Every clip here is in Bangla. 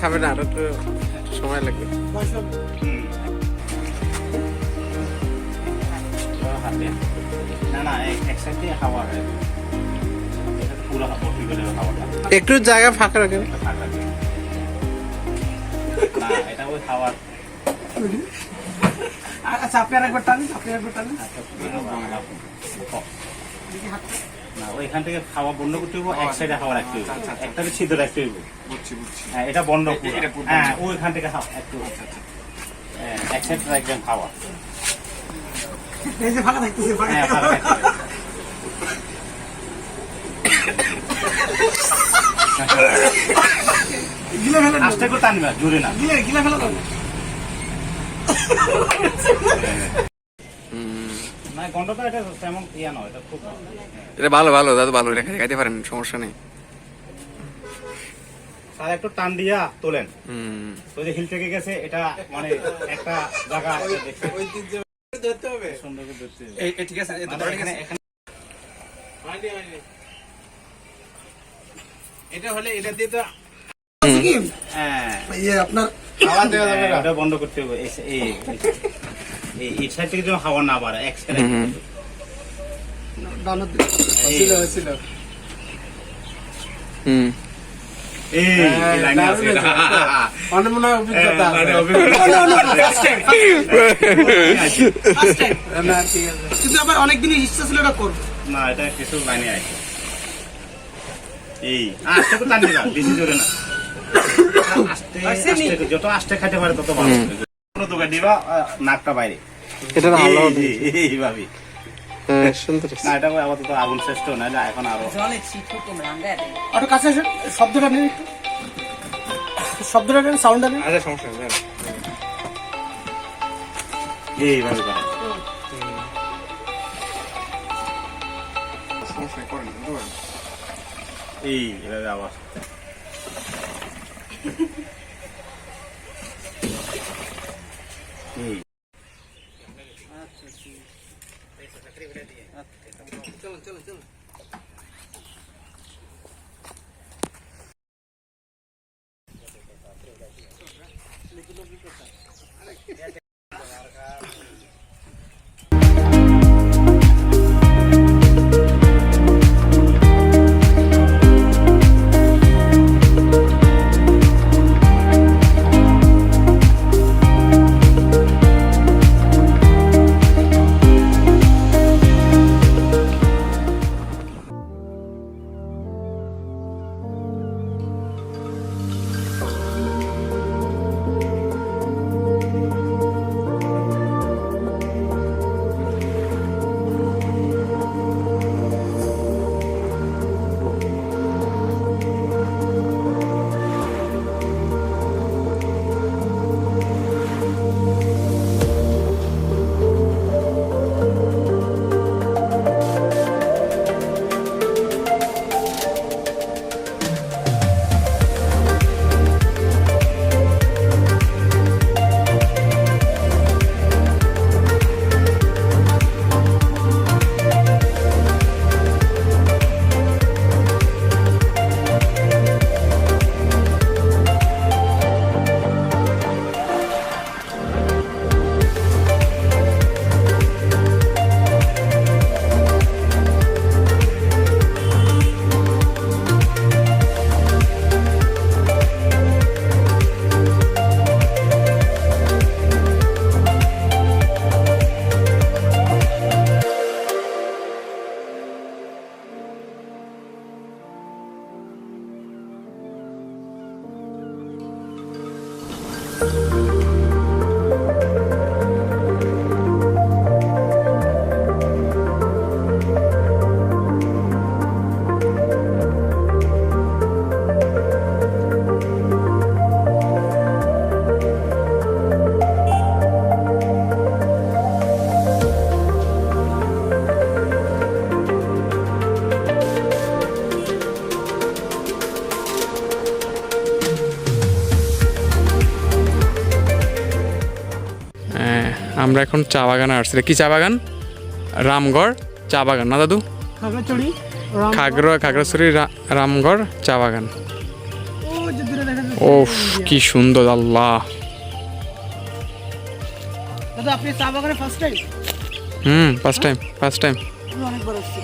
খাবে না, আরো তো সময় লাগবে। একটু জায়গা ফাঁকা রাখেন। আচ্ছা আপনি আরেকবার টানেন, না ওইখান থেকে খাওয়া বন্ধ করতে হইব, এক সাইডে খাওয়া রাখতে হইব, একটা ছিদ্র রাখতে হইব। হ্যাঁ এটা বন্ধ, হ্যাঁ ওইখান থেকে খাওয়া একটু এক সাইড রাখবেন খাওয়া। এই যে ফাঁকা থাকতেছে, হ্যাঁ ভালো রাখতে গিলে ফেলে আস্তে করে টানবে, জোরে না। গিলে ফেলে দাও। না গন্ধটা এটা তেমন ইয়া নয়, এটা খুব এটা ভালো ভালো দাদু, ভালো, এটা খাইতে পারেন, সমস্যা নেই। আর একটু টান দিয়া তোলেন। হুম, ওই যে হিল থেকে গেছে, এটা মানে একটা জায়গা ধরতে হবে, সুন্দর করে ধরতে হবে। এই ঠিক আছে, এটা হলে এটা দিয়ে তো হ্যাঁ ইয়ে আপনার খাওয়া দেওয়া যাবে না। ওটা বন্ধ করতে হবে। এই সাইড থেকে যেন হাওয়া না বাড়ে, এক সাইড ডানত ছিল। হুম, এই লাইনে আছে এটা। অনেক মনে হয় অভিজ্ঞতা আছে। না ঠিক আছে, কিন্তু আবার অনেক দিনের ইচ্ছা ছিল এটা করবো। না এটা কিছু লাইনে আছে। এই আস্তে করে টান দিবা, বেশি জোরে না। আস্তে আস্তে, যত আস্তে খাইতে পারে তত ভালো। দোকান দিবা, নাকটা বাইরে। এটা ভালো হবে। এই ভাবি হ্যাঁ, সুন্দর। না এটা আপাতত আগুন শ্রেষ্ঠ না, এখন আরো একটু কাছে আসেন, শব্দটা নেই, একটু শব্দটা নেন, সাউন্ডটা নেন। আচ্ছা সমস্যা নেই। এইভাবে করে। সমস্যা নেই, করেন করেন। এই এভাবে আওয়াজ। এই আমরা এখন চা বাগানে আসছি। কি চা বাগান? রামগড় চা বাগান না দাদু? খাগড়াছড়ি, খাগড়াছড়ি রামগড় চা বাগান। ও যে দূরে দেখা ওফ কি সুন্দর আল্লাহ। দাদা আপনি চা বাগানে ফার্স্ট টাইম? First time. আমি অনেকবার আসছি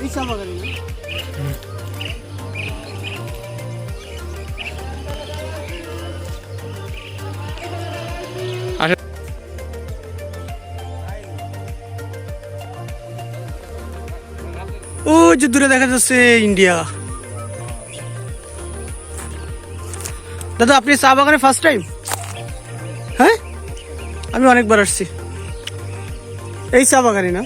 এই চা বাগানে না? ও যে দূরে দেখা যাচ্ছে ইন্ডিয়া। দাদা আপনি চা বাগানে ফার্স্ট টাইম? হ্যাঁ আমি অনেকবার আসছি এই চা বাগানে না?